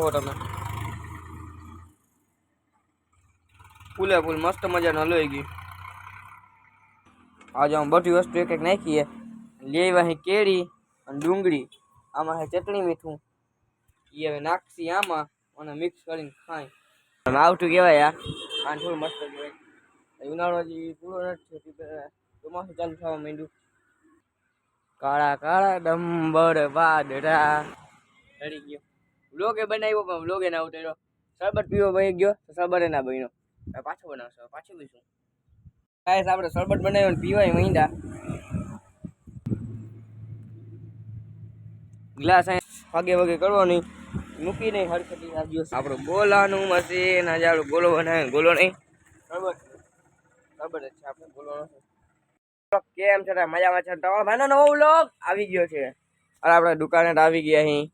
જોવો તમે ફૂલે ફૂલ મસ્ત મજાનો હલવાઈ ગયું. આજે હું બધી વસ્તુ એક એક નાખીએ. લેવા હે કેરી અને ડુંગળી, આમાં હે ચટણી મીઠું, એ હવે નાખશી આમાં અને મિક્સ કરીને ખાઈ. આવતું કહેવાય યાર, આ થોડું મસ્ત કહેવાય. ઉનાળો હજી પૂરો નથી, ચોમાસું ચાલુ થવા માંડ્યું. કાળા કાળા ડંબર વાદળા ચડી ગયો. વ્લોગે બનાવ્યો પણ વ્લોગે ના ઉતાર્યો. શરબત પીવો બની ગયો તો શરબત ના બન્યો. પાછો બનાવશો, પાછું પીશું. ગાઈસ આપણે શરબત બનાવ્યો ને પીવાય માંડ્યા. ગ્લાસ ભાગે ભાગે કરવો નહીં, મૂકી નહીં હરખતી આવજો. આપણું ગોલાનું મશીન આજે આપણું ગોલો બનાવે. ગોલો નહીં શરબત જ છે, આપણે ગોલો નથી. કેમ છે મજામાં છે? તમારા ભાઈનો નવો વ્લોગ આવી ગયો છે. અરે આપણે દુકાને આવી ગયા અહીં.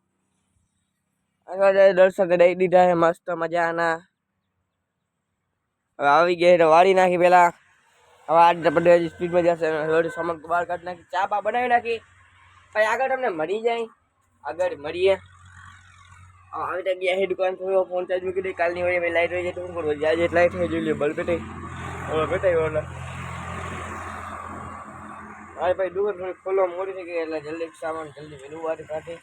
દર્શન દઈ દીધા છે મસ્ત મજાના. હવે આવી ગયા એટલે વાળી નાખી પેલા. હવે આજ બધે સ્પીડમાં જશે. સમક બહાર કાઢી નાખી, ચા બા બનાવી નાખી. પછી આગળ તમને મળી જાય, આગળ મળીએ. આવી તો ગયા દુકાન થોડો ફોન ચાર્જ મૂકી દઈ. કાલની હોય લાઈટ હોય જાય તો શું કરવું? આજે લાઈટ હોય જોઈ લે, બલ્બ પેટાઈ ઓલા. હા ભાઈ દુકાન થોડી ખોલવા મોડી થઈ ગઈ એટલે જલ્દી સામાન જલ્દી વેલું વાર કાઢી.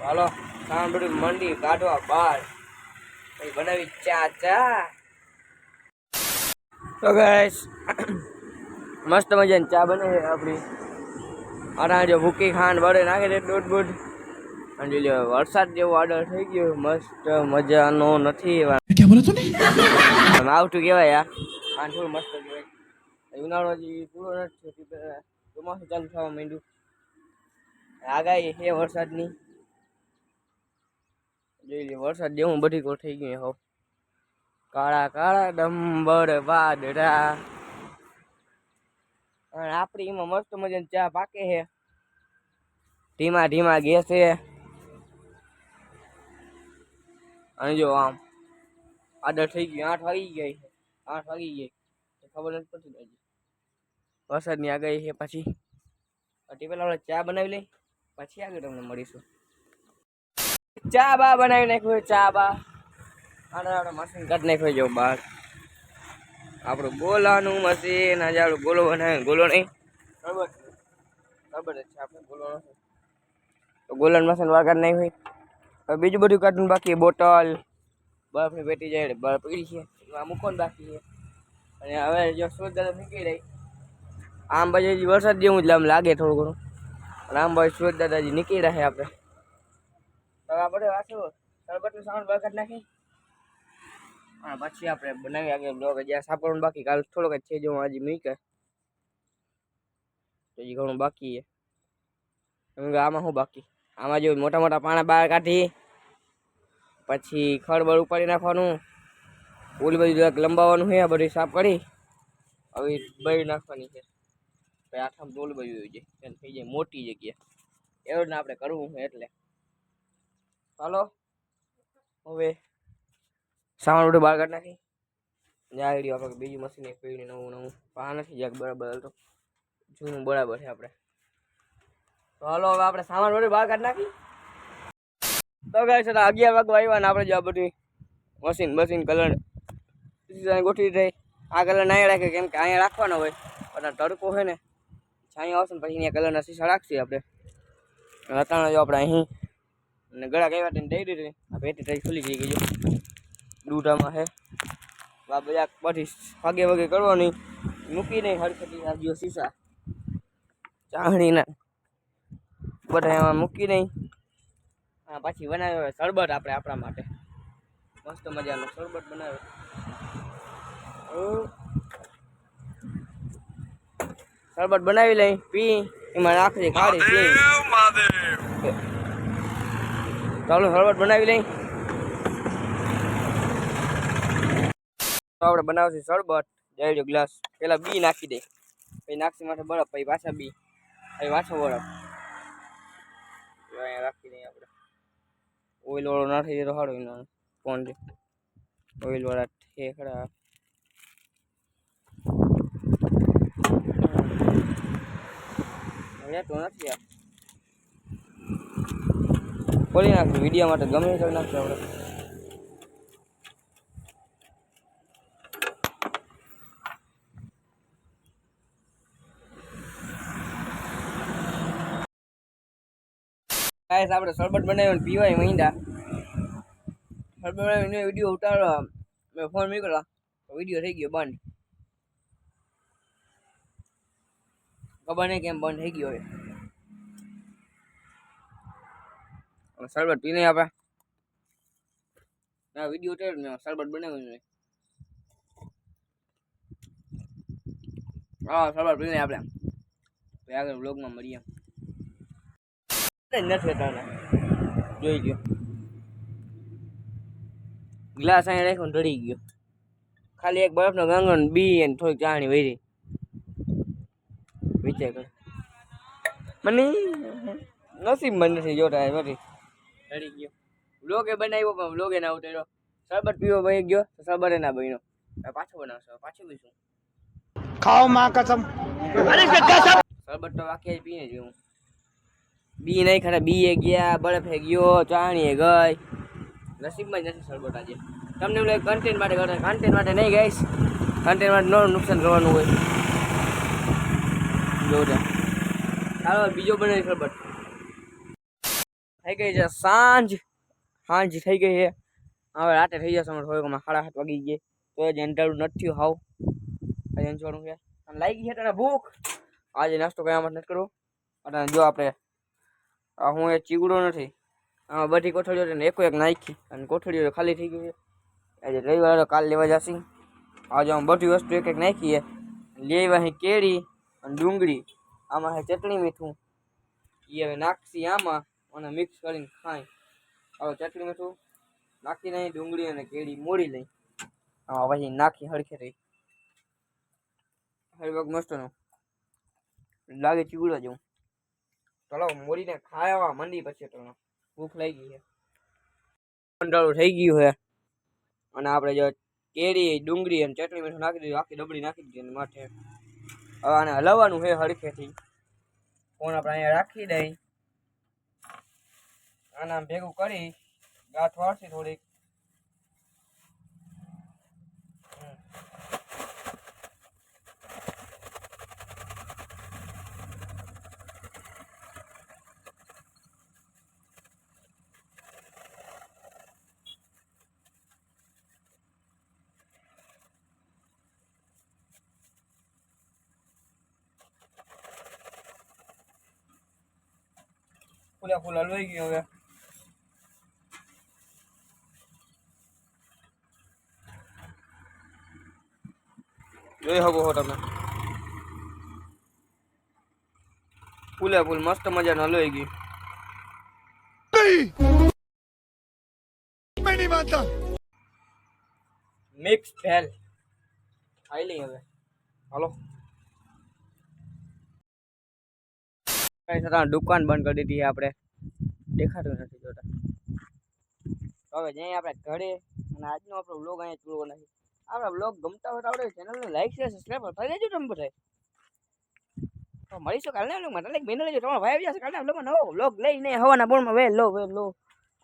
હાલો સામાન બધું મંડી કાઢવા બહાર. પછી બનાવી ચા. તો ગાઈસ મસ્ત મજાની ચા બને છે આપણી. આના જો ભૂકી ખાંડ બળે નાખે છે દૂધ. અને જો વરસાદ જેવો ઓર્ડર થઈ ગયો મસ્ત મજાનો નથી. આવતું કહેવાય યાર, આ થોડું મસ્ત કહેવાય. ઉનાળો હજી પૂરો નથી, ચોમાસું ચાલુ થવા માંડ્યું. આગાહી છે વરસાદની. જોઈ લે વરસાદ જેવું બધી કો થઈ ગયું. હો કાળા કાળા ડંબર વાદળા. અને આપણી એમાં મસ્ત મજાની ચા પાકે છે. ધીમા ધીમા ગેસે. અને જો આમ આદર થઈ ગયું. 8 વાગી ગઈ છે. 8 વાગી ગઈ ખબર નથી પડતી. હજી વરસાદની આગાહી છે. પછી પેલા આપણે ચા બનાવી લઈ, પછી આગળ તમને મળીશું. ચા બા બનાવી નાખ્યું. ચા બા આપણે મશીન કાઢી નાખ્યું જો બહાર. આપણું ગોલાનું મશીન આજે આપણું ગોલો બનાવે. ગોલો નહીં શરબત જ છે, આપણે ગોલો નથી. તો ગોલાનું મશીન બહાર કાઢી નાખ્યું. હવે બીજું બધું કાઢવું બાકી. બોટલ બરફની પેટી જાય બરફ પડી છે, એમાં મૂકવાનું બાકી છે. અને હવે જો સુરત દાદા નીકળી રહી. આમ બાજુ વરસાદ જેવું જ આમ લાગે થોડું ઘણું. અને આમ બાજુ સુરત દાદાજી નીકળી રહ્યા આપણે. હવે આપણે વાંચો શરબતનું સામાન બહાર કાઢી નાખી. હા પછી આપણે બનાવી આગળ બ્લોગ. જ્યાં સાપડવાનું બાકી કાલ થોડોક જ છે જો આજે મૂકે તો હજી ઘણું બાકી છે. આમાં શું બાકી? આમાં જો મોટા મોટા પાણા બહાર કાઢી પછી ખળબળ ઉપાડી નાખવાનું. ઓલી બધું લંબાવવાનું છે. આ બધી સાફ કરી હવે બળી નાખવાની છે. પછી આઠામાં ડોલ બળી હોય જાય થઈ જાય મોટી જગ્યા. એવું ને આપણે કરવું છે એટલે ચાલો હવે સામાન બધું બહાર કાઢી નાખી. જ્યાં આઈડિયો આપણે બીજું મશીન એક પીને નવું પા નથી જ્યાં બરાબર તો જૂનું બરાબર છે આપણે. તો હાલો હવે આપણે સામાન બધું બહાર કાઢી નાખી. તો ગાઈસ 11 વાગવા આવ્યા ને આપણે જો આ બધી મશીન કલર ગોઠવી થઈ. આ કલર ના રાખે કેમ કે અહીંયા રાખવાનો હોય પણ તડકો હોય ને છાંયો આવશે ને પછી અહીંયા કલરના શીશા રાખીએ આપણે. રતાણા જો આપણે અહીં અને ગળા કઈ વાત દઈ દીધી. આ પેટી થઈ ખુલી ગઈ ગઈ દૂધામાં છે. આ બધા બધી ભાગે ભાગે કરવાની, મૂકી નહીં હરખતી આવજો શીશા ચાહણીના બધા એમાં મૂકી નહીં. હા પછી બનાવ્યો શરબત આપણે આપણા માટે મસ્ત મજાનો શરબત બનાવ્યો. શરબત બનાવી લઈ પી એમાં નાખી કાઢી પી. ચાલો શરબત બનાવી લઈ. આપણે બનાવશું શરબત. જઈ ગ્લાસ પેલા બી નાખી દે, પછી નાખી માથે બરફ, પછી પાછા બી, પછી પાછો બરફ. અહીંયા રાખી દઈએ આપણે. ઓઇલ વાળો નાખી દે તો સારું. કોણ છે ઓઇલ વાળા ઠેકડા? તો નથી ખોલી નાખશું વિડીયો માટે ગમે એ કરી નાખશું આપણે. ગાઈસ આપણે શરબત બનાવીને પીવાય મહિંદા. શરબત બનાવીને વિડીયો ઉતારવા મેં ફોન મૂક્યો તો વિડીયો થઈ ગયો બંધ. ખબર નહીં કેમ બંધ થઈ ગયો હવે. શરબત પીને આપણે વિડીયો ઉતાર્યો ને શરબત બનાવ્યું. હા શરબત પીને આપણે આગળ બ્લોગમાં મળીએ. નથી તારા જોઈ ગયો ગ્લાસ અહીં રાખ્યો ઢળી ગયો. ખાલી એક બરફનો ગાંગો બી અને થોડીક ચાણી વહી વિચાર કર. મને નસીબમાં નથી જોતા નથી ઢળી ગયો. વ્લોગે બનાવ્યો પણ વ્લોગે ના ઉતાર્યો. શરબત પીવો બની ગયો તો શરબત ના બન્યો. પાછો બનાવશો પાછું પીશું. ખાઓ માં કસમ. શરબત તો વાક્ય પીને જ હું. બી નહીં ખરા બી ગયા બરફે ગયો ચાણી ગઈ. નસીબમાં જ નથી શરબત આજે. તમને એવું લાગે કન્ટેન્ટ માટે કરતા કન્ટેન્ટ માટે નહીં ગાઈસ. કન્ટેન્ટ માટે ન નુકસાન કરવાનું હોય. જોતા ચાલો બીજો બનાવી શરબત. થઈ ગઈ છે સાંજ થઈ ગઈ છે. હવે રાતે થઈ જશે અમારે થોડીકમાં 7:30 વાગી ગઈ તો જ અંધારું નથી થયું હાવ. આજે અંજવાનું છે અને લાગી છે તને ભૂખ. આજે નાસ્તો કઈ આમ નથી કરવો. અને જો આપણે હું એ ચીગડો નથી આમાં બધી કોથળીઓ એકો એક નાખી અને કોથળીઓ ખાલી થઈ ગઈ છે. આજે રવિવાર કાલ લેવા જશે. આજે આમ બધી વસ્તુ એક એક નાખી છે. લેવા અહીં કેરી અને ડુંગળી આમાં છે ચટણી મીઠું એ હવે નાખશી આમાં અને મિક્સ કરીને ખાઈ. હવે ચટણી મીઠું નાખી નહીં ડુંગળી અને કેરી મોડી લઈ આમાં પછી નાખી હરખે રહી હરવગ મસ્તનો લાગે ચીગડો જેવું. ચલો મોરીને ખાવા મંડી પછી તો ભૂખ લાગી છે. અંધારું થઈ ગયું છે અને આપણે જો કેરી ડુંગળી અને ચટણી મીઠું નાખી દીધું. આખી ડબડી નાખી દીધી અને માથે હવે આને હલાવવાનું છે હરખેથી. ફોન આપણે અહીંયા રાખી દઈ આના ભેગું કરી ગાંઠ વાળશી થોડીક. ફૂલા લોહી ગયો હવે. જોઈ શકો છો તમે ફૂલ મસ્ત મજાનો લોહી ગયું. મિક્સ ભેલ ખાઈ લઈ હવે. હાલો દુકાન બંધ કરી દીધી આપણે દેખાતું નથી જોતા. હવે જઈએ આપણે ઘરે અને આજનો આપણો વ્લોગ અહીંયા પૂરો નથી. આપણા વ્લોગ ગમતા હોય તો આપણે ચેનલને લાઈક શેર સબસ્ક્રાઈબ કરી દેજો તમે બધા. તો મળીશું કાલના વ્લોગમાં. લાઈક બેન લેજો તમારો ભાઈ આવી જશે કાલના વ્લોગમાં નવો વ્લોગ લઈને હવાના બોલમાં લો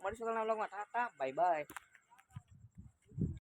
મળીશું કાલના વ્લોગમાં. Tata bye bye.